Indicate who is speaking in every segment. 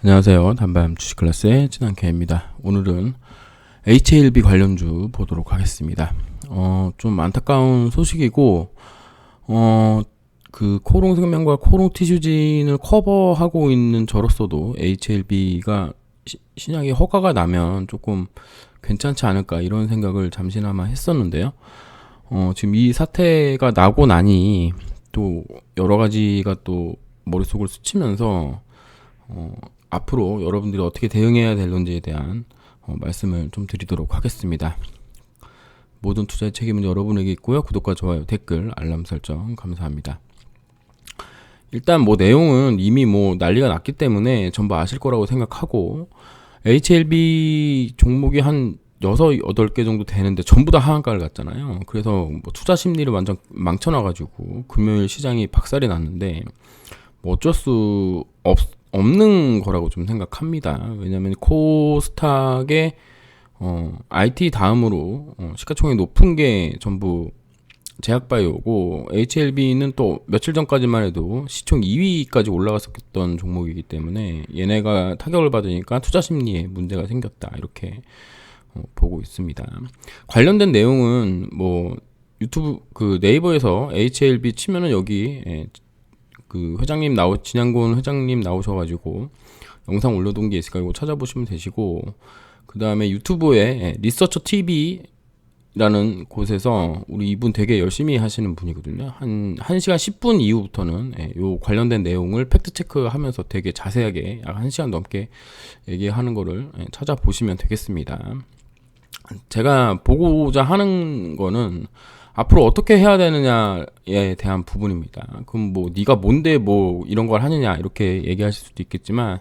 Speaker 1: 안녕하세요. 단밤 주식클래스의 진한케입니다. 오늘은 HLB 관련주 보도록 하겠습니다. 좀 안타까운 소식이고, 그 코롱생명과 코롱티슈진을 커버하고 있는 저로서도 HLB가 신약이 허가가 나면 조금 괜찮지 않을까 이런 생각을 잠시나마 했었는데요. 지금 이 사태가 나고 나니 또 여러 가지가 또 머릿속을 스치면서 앞으로 여러분들이 어떻게 대응해야 되는지에 대한 말씀을 좀 드리도록 하겠습니다. 모든 투자의 책임은 여러분에게 있고요. 구독과 좋아요, 댓글, 알람 설정 감사합니다. 일단 뭐 내용은 이미 뭐 난리가 났기 때문에 전부 아실 거라고 생각하고, HLB 종목이 한 6, 8개 정도 되는데 전부 다 하한가를 갔잖아요. 그래서 뭐 투자 심리를 완전 망쳐놔가지고 금요일 시장이 박살이 났는데 뭐 어쩔 수 없는 거라고 좀 생각합니다. 왜냐면 코스닥의 IT 다음으로 시가총액이 높은 게 전부 제약바이오고, HLB는 또 며칠 전까지만 해도 시총 2위까지 올라갔었던 종목이기 때문에 얘네가 타격을 받으니까 투자 심리에 문제가 생겼다, 이렇게 보고 있습니다. 관련된 내용은 뭐 유튜브 그 네이버에서 HLB 치면은 여기 그 회장님 진양곤 회장님 나오셔가지고 영상 올려둔 게 있으니까 이거 찾아보시면 되시고, 그 다음에 유튜브에 리서처 TV라는 곳에서 우리 이분 되게 열심히 하시는 분이거든요. 한 1시간 10분 이후부터는 요 관련된 내용을 팩트체크 하면서 되게 자세하게 약 1시간 넘게 얘기하는 거를 찾아보시면 되겠습니다. 제가 보고자 하는 거는 앞으로 어떻게 해야 되느냐에 대한 부분입니다. 그럼 뭐 네가 뭔데 뭐 이런 걸 하느냐 이렇게 얘기하실 수도 있겠지만,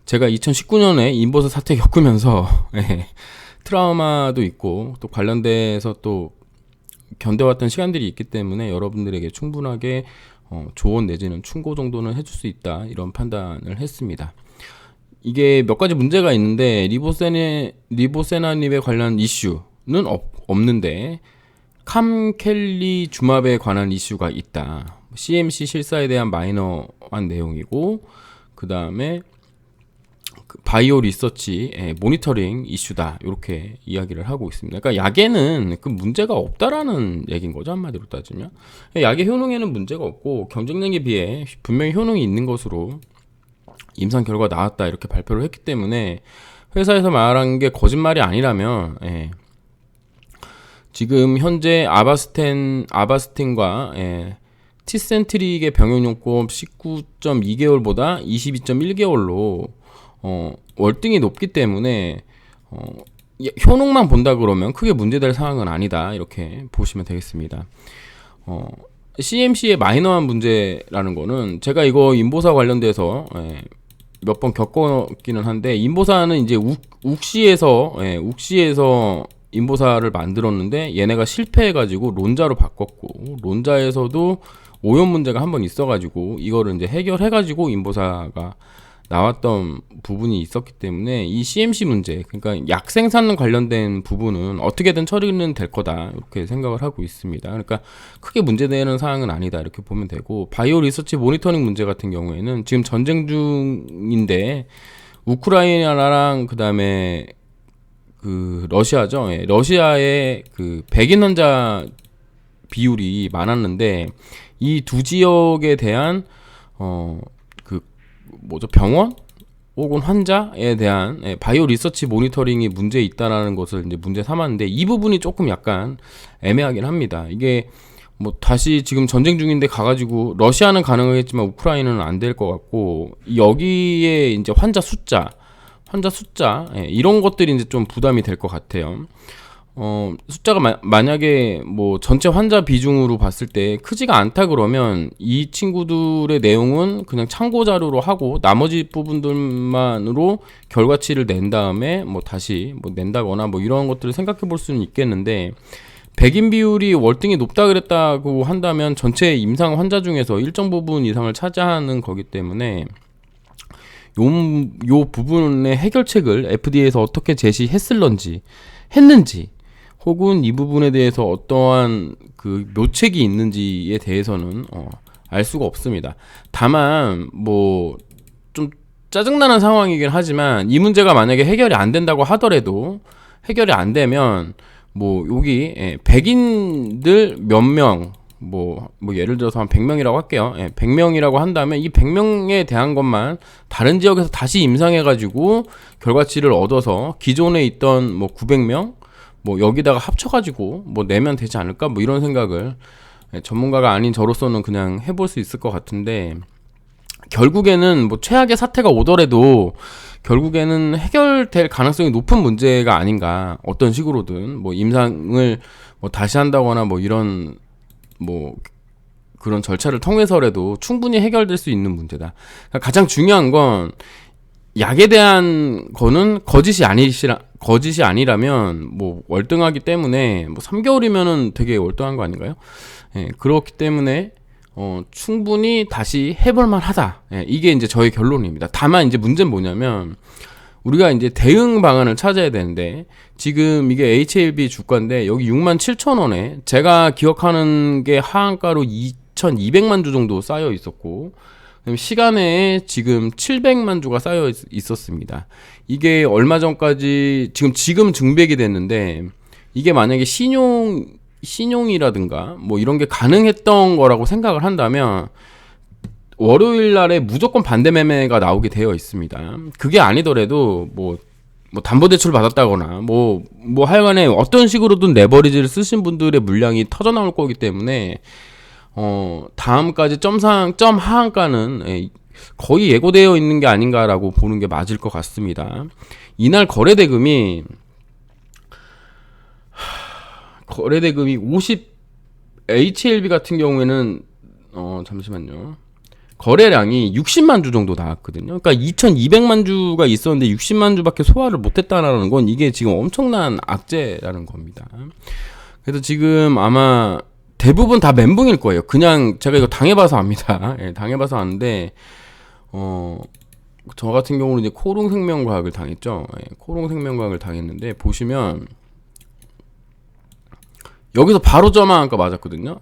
Speaker 1: 제가 2019년에 인버스 사태 겪으면서 트라우마도 있고 또 관련돼서 또 견뎌왔던 시간들이 있기 때문에 여러분들에게 충분하게 조언 내지는 충고 정도는 해줄 수 있다, 이런 판단을 했습니다. 이게 몇 가지 문제가 있는데, 리보세나님에 관련 이슈는 없는데 캄켈리 주맙에 관한 이슈가 있다. CMC 실사에 대한 마이너한 내용이고, 그 다음에 바이오 리서치 모니터링 이슈다, 이렇게 이야기를 하고 있습니다. 그러니까 약에는 그 문제가 없다라는 얘기인 거죠, 한마디로 따지면. 약의 효능에는 문제가 없고 경쟁력에 비해 분명히 효능이 있는 것으로 임상 결과가 나왔다, 이렇게 발표를 했기 때문에 회사에서 말한 게 거짓말이 아니라면 지금 현재 아바스틴과 티센트릭의 병용요법 19.2개월보다 22.1개월로 월등히 높기 때문에 효능만 본다 그러면 크게 문제될 상황은 아니다, 이렇게 보시면 되겠습니다. CMC의 마이너한 문제라는 거는 제가 이거 인보사 관련돼서 몇 번 겪었기는 한데, 인보사는 이제 욱시에서 인보사를 만들었는데 얘네가 실패해가지고 론자로 바꿨고, 론자에서도 오염 문제가 한번 있어가지고 이거를 이제 해결해가지고 인보사가 나왔던 부분이 있었기 때문에 이 CMC 문제, 그러니까 약 생산 관련된 부분은 어떻게든 처리는 될 거다, 이렇게 생각을 하고 있습니다. 그러니까 크게 문제되는 사항은 아니다, 이렇게 보면 되고, 바이오 리서치 모니터링 문제 같은 경우에는 지금 전쟁 중인데 우크라이나랑 그 다음에 그 러시아죠. 러시아의 그 백인 환자 비율이 많았는데 이 두 지역에 대한 병원 혹은 환자에 대한 바이오 리서치 모니터링이 문제 있다라는 것을 이제 문제 삼았는데, 이 부분이 조금 약간 애매하긴 합니다. 이게 뭐 다시 지금 전쟁 중인데 가가지고 러시아는 가능하겠지만 우크라이나는 안 될 것 같고, 여기에 이제 환자 숫자 이런 것들이 이제 좀 부담이 될 것 같아요. 숫자가 만약에 뭐 전체 환자 비중으로 봤을 때 크지가 않다 그러면 이 친구들의 내용은 그냥 참고 자료로 하고 나머지 부분들만으로 결과치를 낸 다음에 뭐 다시 뭐 낸다거나 뭐 이런 것들을 생각해 볼 수는 있겠는데, 백인 비율이 월등히 높다 그랬다고 한다면 전체 임상 환자 중에서 일정 부분 이상을 차지하는 거기 때문에 요 부분의 해결책을 FDA에서 어떻게 제시했는지, 혹은 이 부분에 대해서 어떠한 그 묘책이 있는지에 대해서는 알 수가 없습니다. 다만 뭐 좀 짜증나는 상황이긴 하지만 이 문제가 만약에 해결이 안 된다고 하더라도 해결이 안 되면 뭐 여기 백인들 몇 명 뭐 예를 들어서 한 100명이라고 할게요. 100명이라고 한다면 이 100명에 대한 것만 다른 지역에서 다시 임상해가지고 결과치를 얻어서 기존에 있던 뭐 900명 뭐 여기다가 합쳐가지고 뭐 내면 되지 않을까 뭐 이런 생각을 전문가가 아닌 저로서는 그냥 해볼 수 있을 것 같은데, 결국에는 뭐 최악의 사태가 오더라도 결국에는 해결될 가능성이 높은 문제가 아닌가. 어떤 식으로든 뭐 임상을 뭐 다시 한다거나 뭐 이런 뭐 그런 절차를 통해서라도 충분히 해결될 수 있는 문제다. 그러니까 가장 중요한 건 약에 대한 거는 거짓이 아니라면 뭐 월등하기 때문에 뭐 3개월이면은 되게 월등한 거 아닌가요? 그렇기 때문에 충분히 다시 해볼만 하다. 이게 이제 저의 결론입니다. 다만 이제 문제는 뭐냐면 우리가 이제 대응 방안을 찾아야 되는데, 지금 이게 HLB 주가인데 여기 67,000원에 제가 기억하는 게 하한가로 2,200만 주 정도 쌓여 있었고, 시간에 지금 700만 주가 쌓여 있었습니다. 이게 얼마 전까지 지금 증백이 됐는데, 이게 만약에 신용이라든가 뭐 이런 게 가능했던 거라고 생각을 한다면 월요일 날에 무조건 반대 매매가 나오게 되어 있습니다. 그게 아니더라도 뭐 담보대출 받았다거나 뭐 하여간에 어떤 식으로든 레버리지를 쓰신 분들의 물량이 터져 나올 거기 때문에 다음까지 점 하한가는 거의 예고되어 있는 게 아닌가라고 보는 게 맞을 것 같습니다. 이날 거래대금이 50 HLB 같은 경우에는 잠시만요. 거래량이 60만 주 정도 나왔거든요. 그러니까 2,200만 주가 있었는데 60만 주밖에 소화를 못했다라는 건 이게 지금 엄청난 악재라는 겁니다. 그래서 지금 아마 대부분 다 멘붕일 거예요. 그냥 제가 이거 당해봐서 압니다. 당해봐서 아는데 저 같은 경우는 이제 코롱생명과학을 당했죠. 코롱생명과학을 당했는데 보시면 여기서 바로 점화한가 맞았거든요.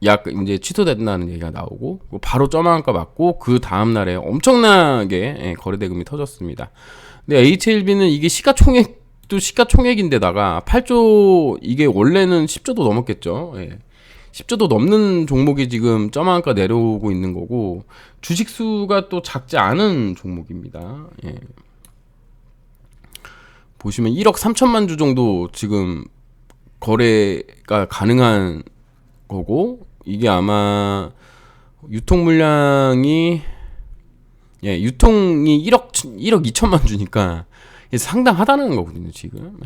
Speaker 1: 약 이제 취소된다는 얘기가 나오고 바로 점화한가 맞고 그 다음 날에 엄청나게 거래대금이 터졌습니다. 근데 HLB는 이게 시가총액인데다가 8조, 이게 원래는 10조도 넘었겠죠. 10조도 넘는 종목이 지금 점화한가 내려오고 있는 거고, 주식수가 또 작지 않은 종목입니다. 보시면 1억 3천만 주 정도 지금 거래가 가능한 거고, 이게 아마 유통 물량이 유통이 1억 2천만 주니까 상당하다는 거거든요, 지금.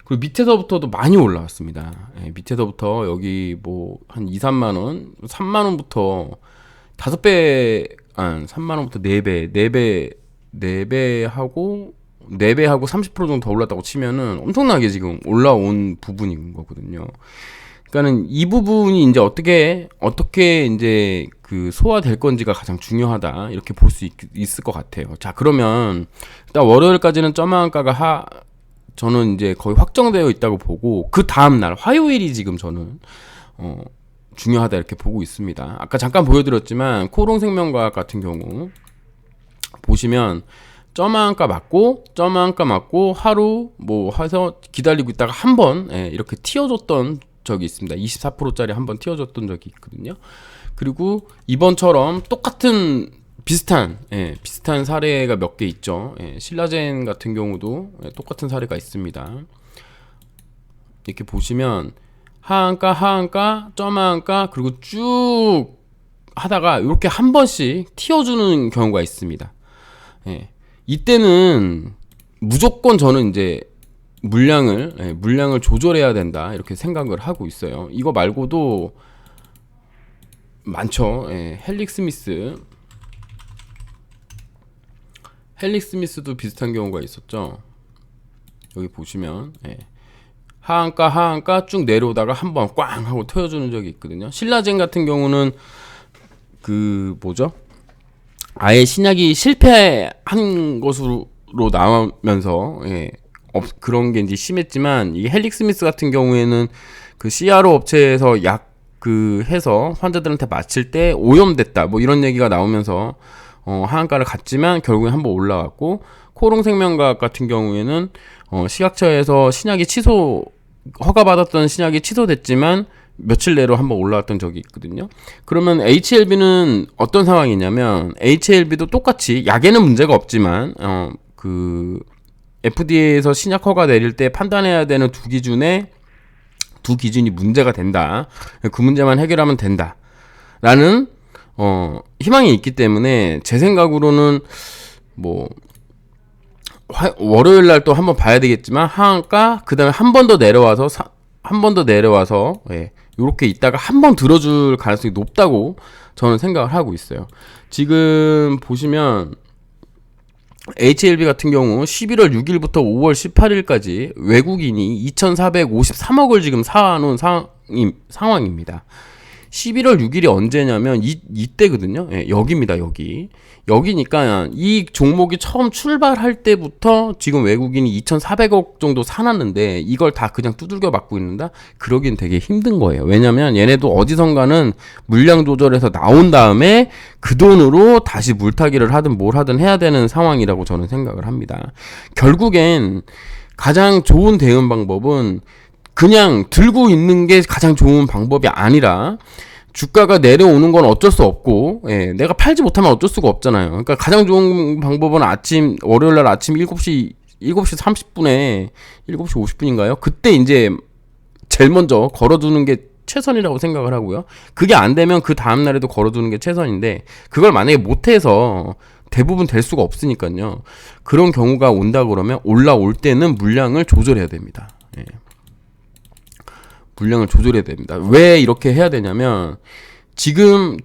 Speaker 1: 그리고 밑에서부터도 많이 올라왔습니다. 밑에서부터 여기 뭐 한 2, 3만 원, 3만 원부터 5배, 3만 원부터 4배 하고 30% 정도 더 올랐다고 치면은 엄청나게 지금 올라온 부분인 거거든요. 그러니까는 이 부분이 이제 어떻게 이제 그 소화될 건지가 가장 중요하다, 이렇게 볼 수 있을 것 같아요. 자, 그러면 일단 월요일까지는 점화한가가 저는 이제 거의 확정되어 있다고 보고, 그 다음 날 화요일이 지금 저는 중요하다 이렇게 보고 있습니다. 아까 잠깐 보여드렸지만 코롱생명과학 같은 경우 보시면 점화한가 맞고 하루 뭐 해서 기다리고 있다가 한번 이렇게 튀어줬던 적이 있습니다. 24%짜리 한번 튀어줬던 적이 있거든요. 그리고 이번처럼 똑같은 비슷한 사례가 몇 개 있죠. 신라젠 같은 경우도 똑같은 사례가 있습니다. 이렇게 보시면 하한가, 점하한가, 그리고 쭉 하다가 이렇게 한 번씩 튀어주는 경우가 있습니다. 이때는 무조건 저는 이제 물량을 조절해야 된다, 이렇게 생각을 하고 있어요. 이거 말고도 많죠. 헬릭스미스도 비슷한 경우가 있었죠. 여기 보시면 하한가 쭉 내려오다가 한번 꽝 하고 터여주는 적이 있거든요. 신라젠 같은 경우는 아예 신약이 실패한 것으로 나오면서 그런 게 이제 심했지만, 이 헬릭스미스 같은 경우에는 그 CRO 업체에서 해서 환자들한테 맞힐 때 오염됐다 뭐 이런 얘기가 나오면서 하한가를 갔지만 결국에 한번 올라갔고, 코롱생명과학 같은 경우에는 식약처에서 신약이 허가받았던 신약이 취소됐지만 며칠 내로 한번 올라왔던 적이 있거든요. 그러면 HLB는 어떤 상황이냐면, HLB도 똑같이 약에는 문제가 없지만 FDA에서 신약 허가 내릴 때 판단해야 되는 두 기준이 문제가 된다. 그 문제만 해결하면 된다. 라는 희망이 있기 때문에, 제 생각으로는 월요일 날 또 한번 봐야 되겠지만, 하한가 그다음에 한 번 더 내려와서 요렇게 있다가 한 번 들어줄 가능성이 높다고 저는 생각을 하고 있어요. 지금 보시면 HLB 같은 경우 11월 6일부터 5월 18일까지 외국인이 2,453억을 지금 사놓은 상황입니다. 11월 6일이 언제냐면 이때거든요. 여기입니다. 여기니까 이 종목이 처음 출발할 때부터 지금 외국인이 2,400억 정도 사놨는데, 이걸 다 그냥 두들겨 맞고 있는다? 그러긴 되게 힘든 거예요. 왜냐면 얘네도 어디선가는 물량 조절해서 나온 다음에 그 돈으로 다시 물타기를 하든 뭘 하든 해야 되는 상황이라고 저는 생각을 합니다. 결국엔 가장 좋은 대응 방법은 그냥 들고 있는 게 가장 좋은 방법이 아니라, 주가가 내려오는 건 어쩔 수 없고, 내가 팔지 못하면 어쩔 수가 없잖아요. 그러니까 가장 좋은 방법은 월요일날 아침 7시 30분에 7시 50분인가요? 그때 이제 제일 먼저 걸어두는 게 최선이라고 생각을 하고요. 그게 안 되면 그 다음날에도 걸어두는 게 최선인데, 그걸 만약에 못해서 대부분 될 수가 없으니까요. 그런 경우가 온다 그러면 올라올 때는 물량을 조절해야 됩니다. 물량을 조절해야 됩니다. 왜 이렇게 해야 되냐면, 지금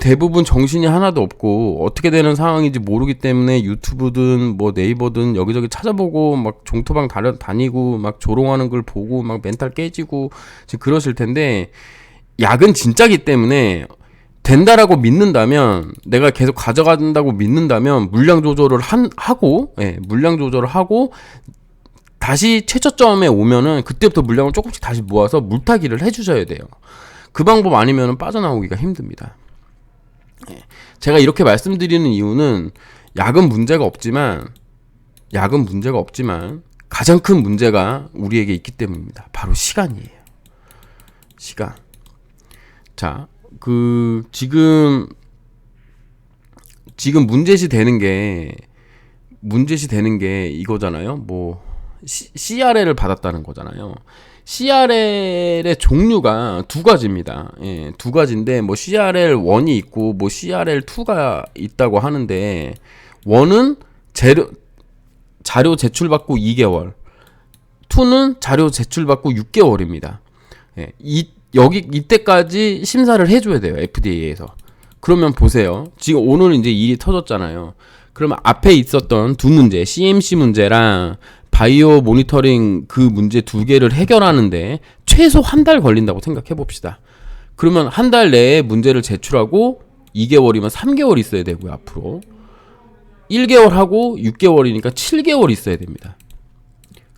Speaker 1: 대부분 정신이 하나도 없고 어떻게 되는 상황인지 모르기 때문에 유튜브든 네이버든 여기저기 찾아보고 막 종토방 다니고 막 조롱하는 걸 보고 막 멘탈 깨지고 지금 그러실 텐데, 약은 진짜기 때문에 된다라고 믿는다면, 내가 계속 가져간다고 믿는다면 물량 조절을 하고 다시 최저점에 오면은 그때부터 물량을 조금씩 다시 모아서 물타기를 해주셔야 돼요. 그 방법 아니면은 빠져나오기가 힘듭니다. 제가 이렇게 말씀드리는 이유는, 약은 문제가 없지만 가장 큰 문제가 우리에게 있기 때문입니다. 바로 시간이에요. 시간. 자, 지금 문제시 되는 게 이거잖아요. CRL을 받았다는 거잖아요. CRL의 종류가 두 가지입니다. 두 가지인데, CRL1이 있고 CRL2가 있다고 하는데, 1은 자료 제출받고 2개월, 2는 자료 제출받고 6개월입니다. 이때까지 심사를 해줘야 돼요, FDA에서. 그러면 보세요. 지금 오늘 이제 일이 터졌잖아요. 그러면 앞에 있었던 두 문제, CMC 문제랑 바이오 모니터링 그 문제 두 개를 해결하는데 최소 한 달 걸린다고 생각해 봅시다. 그러면 한 달 내에 문제를 제출하고 2개월이면 3개월 있어야 되고요, 앞으로. 1개월 하고 6개월이니까 7개월 있어야 됩니다.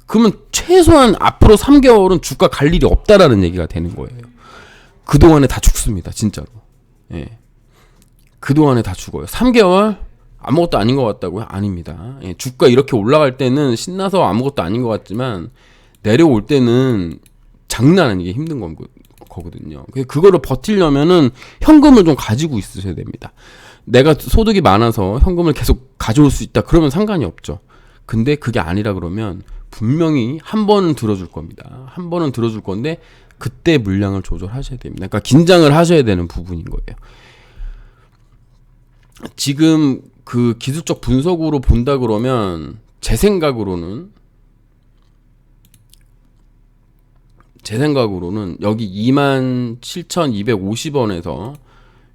Speaker 1: 그러면 최소한 앞으로 3개월은 주가 갈 일이 없다라는 얘기가 되는 거예요. 그동안에 다 죽습니다, 진짜로. 그동안에 다 죽어요. 3개월? 아무것도 아닌 것 같다고요? 아닙니다. 주가 이렇게 올라갈 때는 신나서 아무것도 아닌 것 같지만, 내려올 때는 장난 아니게 힘든 거거든요. 그거를 버티려면은 현금을 좀 가지고 있으셔야 됩니다. 내가 소득이 많아서 현금을 계속 가져올 수 있다, 그러면 상관이 없죠. 근데 그게 아니라 그러면 분명히 한 번은 들어줄 겁니다. 한 번은 들어줄 건데, 그때 물량을 조절하셔야 됩니다. 그러니까 긴장을 하셔야 되는 부분인 거예요. 지금 그 기술적 분석으로 본다 그러면 제 생각으로는 여기 27,250원에서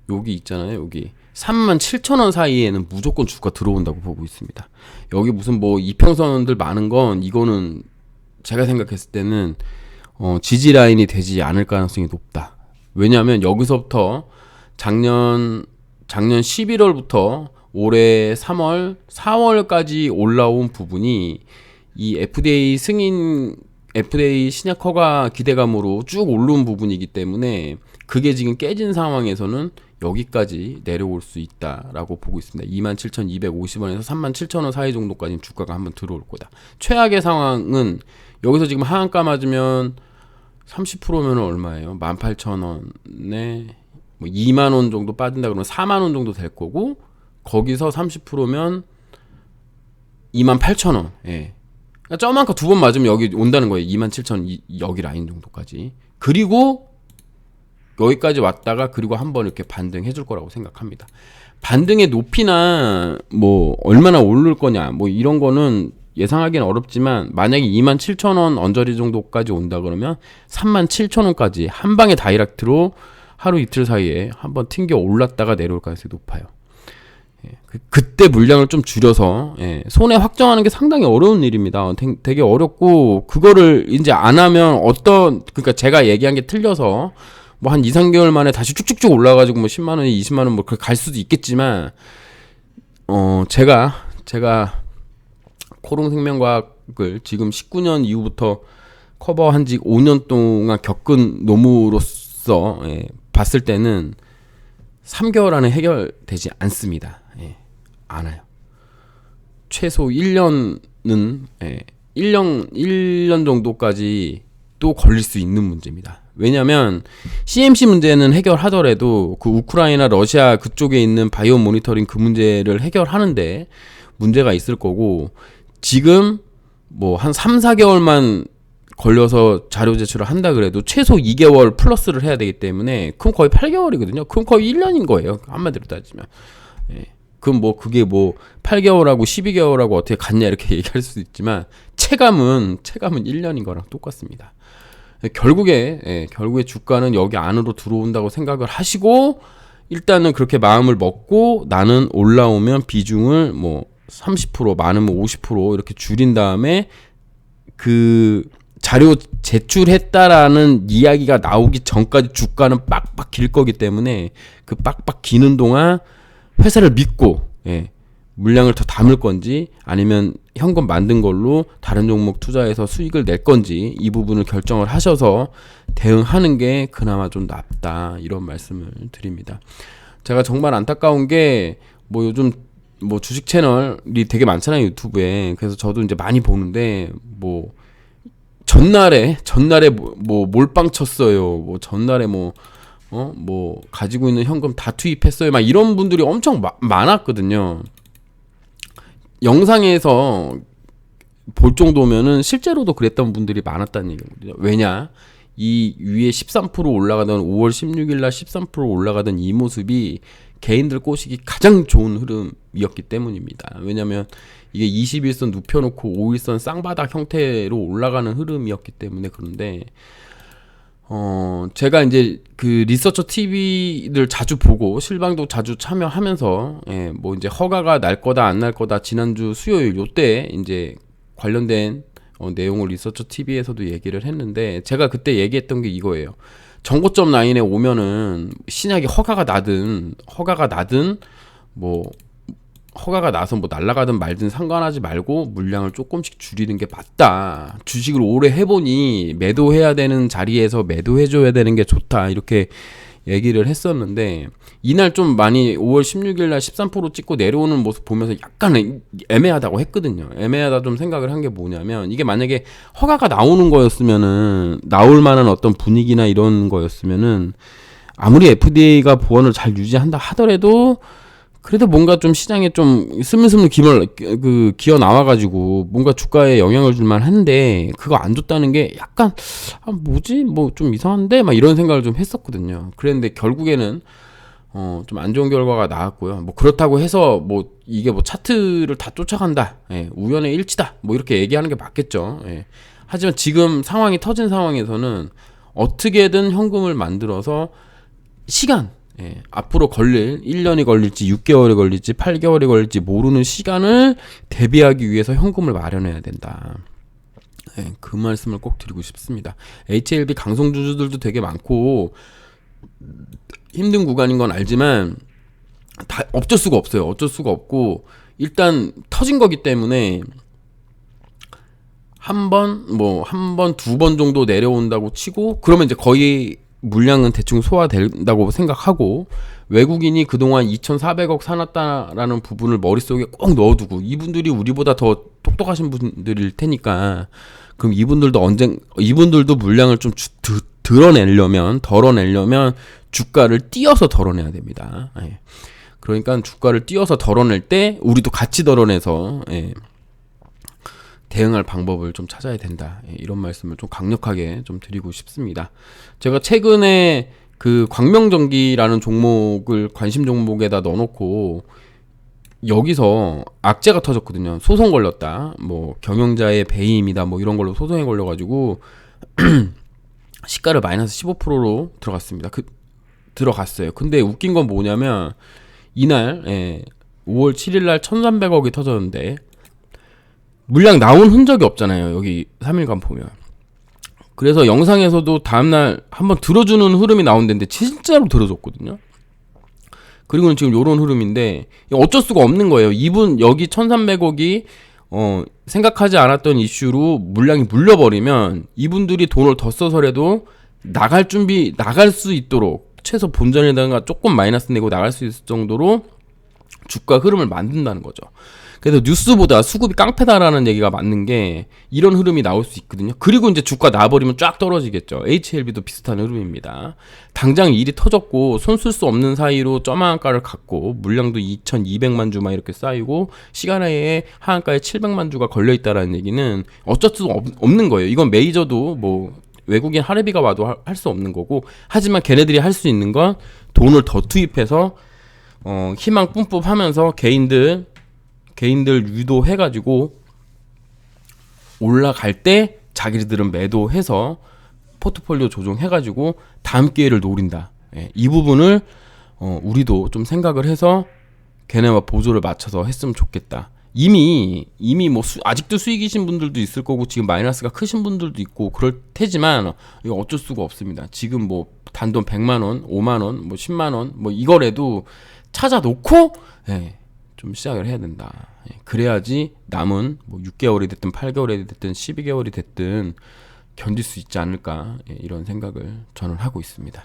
Speaker 1: 여기 있잖아요. 여기 37,000원 사이에는 무조건 주가 들어온다고 보고 있습니다. 여기 무슨 이평선들 많은 건, 이거는 제가 생각했을 때는 지지 라인이 되지 않을 가능성이 높다. 왜냐하면 여기서부터 작년 11월부터 올해 3월, 4월까지 올라온 부분이 이 FDA 신약 허가 기대감으로 쭉 오른 부분이기 때문에, 그게 지금 깨진 상황에서는 여기까지 내려올 수 있다라고 보고 있습니다. 27,250원에서 37,000원 사이 정도까지 주가가 한번 들어올 거다. 최악의 상황은 여기서 지금 하한가 맞으면 30%면 얼마예요? 18,000원에 뭐 2만 원 정도 빠진다 그러면 4만 원 정도 될 거고, 거기서 30%면 28,000원. 예. 그러니까 저만큼 두 번 맞으면 여기 온다는 거예요. 27,000 여기 라인 정도까지. 그리고 여기까지 왔다가 그리고 한번 이렇게 반등해 줄 거라고 생각합니다. 반등의 높이나 뭐 얼마나 오를 거냐 뭐 이런 거는 예상하기는 어렵지만, 만약에 27,000원 언저리 정도까지 온다 그러면 37,000원까지 한 방에 다이렉트로 하루 이틀 사이에 한번 튕겨 올랐다가 내려올 가능성이 높아요. 그때 물량을 좀 줄여서 손해 확정하는 게 상당히 어려운 일입니다. 되게 어렵고, 그거를 이제 안 하면 그러니까 제가 얘기한 게 틀려서 뭐 한 2, 3개월 만에 다시 쭉쭉쭉 올라가지고 뭐 10만 원이 20만 원 뭐 갈 수도 있겠지만, 제가 코롱생명과학을 지금 19년 이후부터 커버한 지 5년 동안 겪은 놈으로서 봤을 때는 3개월 안에 해결되지 않습니다. 않아요. 최소 1년은 1년 정도까지 또 걸릴 수 있는 문제입니다. 왜냐하면 CMC 문제는 해결하더라도 그 우크라이나 러시아 그쪽에 있는 바이오 모니터링 그 문제를 해결하는데 문제가 있을 거고, 지금 뭐 한 3, 4개월만 걸려서 자료 제출을 한다 그래도 최소 2개월 플러스를 해야 되기 때문에, 그럼 거의 8개월이거든요. 그럼 거의 1년인 거예요. 한마디로 따지면. 그럼 뭐 그게 뭐 8개월하고 12개월하고 어떻게 같냐 이렇게 얘기할 수도 있지만, 체감은 1년인 거랑 똑같습니다. 결국에 주가는 여기 안으로 들어온다고 생각을 하시고, 일단은 그렇게 마음을 먹고, 나는 올라오면 비중을 뭐 30% 많으면 50% 이렇게 줄인 다음에 그 자료 제출했다라는 이야기가 나오기 전까지 주가는 빡빡 길 거기 때문에, 그 빡빡 기는 동안 회사를 믿고 물량을 더 담을 건지 아니면 현금 만든 걸로 다른 종목 투자해서 수익을 낼 건지, 이 부분을 결정을 하셔서 대응하는 게 그나마 좀 낫다, 이런 말씀을 드립니다. 제가 정말 안타까운 게 뭐 요즘 뭐 주식 채널이 되게 많잖아요, 유튜브에. 그래서 저도 이제 많이 보는데, 뭐 전날에 뭐 몰빵 쳤어요. 뭐 전날에 뭐 가지고 있는 현금 다 투입했어요. 막 이런 분들이 엄청 많았거든요. 영상에서 볼 정도면은 실제로도 그랬던 분들이 많았다는 얘기거든요. 왜냐? 이 위에 13% 올라가던 5월 16일 날 13% 올라가던 이 모습이 개인들 꼬시기 가장 좋은 흐름이었기 때문입니다. 왜냐면 이게 21선 눕혀놓고 5일선 쌍바닥 형태로 올라가는 흐름이었기 때문에. 그런데 제가 이제 그 리서처 TV를 자주 보고 실방도 자주 참여하면서 뭐 이제 허가가 날 거다 안 날 거다 지난주 수요일 요때 이제 관련된 내용을 리서처 TV에서도 얘기를 했는데, 제가 그때 얘기했던 게 이거예요. 정고점 라인에 오면은 신약이 허가가 나든 뭐 허가가 나서 뭐 날아가든 말든 상관하지 말고 물량을 조금씩 줄이는 게 맞다. 주식을 오래 해보니 매도해야 되는 자리에서 매도해줘야 되는 게 좋다. 이렇게 얘기를 했었는데, 이날 좀 많이 5월 16일 날 13% 찍고 내려오는 모습 보면서 약간 애매하다고 했거든요. 애매하다 좀 생각을 한 게 뭐냐면, 이게 만약에 허가가 나오는 거였으면은, 나올 만한 어떤 분위기나 이런 거였으면은, 아무리 FDA가 보안을 잘 유지한다 하더라도 그래도 뭔가 좀 시장에 좀 스물스물 기어 나와가지고 뭔가 주가에 영향을 줄만 한데, 그거 안 줬다는 게 약간 뭐지 뭐 좀 이상한데 막 이런 생각을 좀 했었거든요. 그랬는데 결국에는 좀 안 좋은 결과가 나왔고요. 뭐 그렇다고 해서 뭐 이게 뭐 차트를 다 쫓아간다, 우연의 일치다 뭐 이렇게 얘기하는 게 맞겠죠. 하지만 지금 상황이 터진 상황에서는 어떻게든 현금을 만들어서 시간, 앞으로 걸릴 1년이 걸릴지 6개월이 걸릴지 8개월이 걸릴지 모르는 시간을 대비하기 위해서 현금을 마련해야 된다. 그 말씀을 꼭 드리고 싶습니다. HLB 강성주주들도 되게 많고 힘든 구간인 건 알지만 다 어쩔 수가 없어요. 어쩔 수가 없고, 일단 터진 거기 때문에 한 번, 두 번 정도 내려온다고 치고, 그러면 이제 거의 물량은 대충 소화된다고 생각하고, 외국인이 그동안 2,400억 사놨다라는 부분을 머릿속에 꼭 넣어두고, 이분들이 우리보다 더 똑똑하신 분들일 테니까, 그럼 이분들도 물량을 좀 덜어내려면 주가를 띄어서 덜어내야 됩니다. 예. 그러니까 주가를 띄어서 덜어낼 때 우리도 같이 덜어내서, 예, 대응할 방법을 좀 찾아야 된다. 예, 이런 말씀을 좀 강력하게 좀 드리고 싶습니다. 제가 최근에 그 광명전기라는 종목을 관심 종목에다 넣어놓고, 여기서 악재가 터졌거든요. 소송 걸렸다. 뭐 경영자의 배임이다. 뭐 이런 걸로 소송에 걸려가지고 시가를 마이너스 15%로 들어갔어요. 근데 웃긴 건 뭐냐면 이날, 예, 5월 7일 날 1,300억이 터졌는데 물량 나온 흔적이 없잖아요. 여기 3일간 보면. 그래서 영상에서도 다음날 한번 들어주는 흐름이 나온다는데 진짜로 들어줬거든요. 그리고는 지금 요런 흐름인데 어쩔 수가 없는 거예요. 이분 여기 1,300억이 생각하지 않았던 이슈로 물량이 물려버리면 이분들이 돈을 더 써서라도 나갈 수 있도록 최소 본전에다가 조금 마이너스 내고 나갈 수 있을 정도로 주가 흐름을 만든다는 거죠. 그래서 뉴스보다 수급이 깡패다라는 얘기가 맞는 게 이런 흐름이 나올 수 있거든요. 그리고 이제 주가 나와버리면 쫙 떨어지겠죠. HLB도 비슷한 흐름입니다. 당장 일이 터졌고 손 쓸 수 없는 사이로 저하한가를 갖고 물량도 2,200만 주만 이렇게 쌓이고 시간에 하한가에 700만 주가 걸려있다라는 얘기는 어쩔 수 없는 거예요. 이건 메이저도 뭐 외국인 하레비가 와도 할 수 없는 거고, 하지만 걔네들이 할 수 있는 건 돈을 더 투입해서 희망 뿜뿜 하면서 개인들 유도해가지고 올라갈 때 자기들은 매도해서 포트폴리오 조정해가지고 다음 기회를 노린다. 예, 이 부분을 우리도 좀 생각을 해서 걔네와 보조를 맞춰서 했으면 좋겠다. 이미 뭐 아직도 수익이신 분들도 있을 거고 지금 마이너스가 크신 분들도 있고 그럴 테지만 이거 어쩔 수가 없습니다. 지금 뭐 단돈 100만 원, 5만 원, 뭐 10만 원, 뭐 이거라도 찾아놓고, 예, 좀 시작을 해야 된다. 예, 그래야지 남은 뭐 6개월이 됐든 8개월이 됐든 12개월이 됐든 견딜 수 있지 않을까, 예, 이런 생각을 저는 하고 있습니다.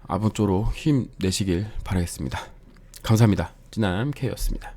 Speaker 1: 아무쪼록 힘내시길 바라겠습니다. 감사합니다. 찌남 K였습니다.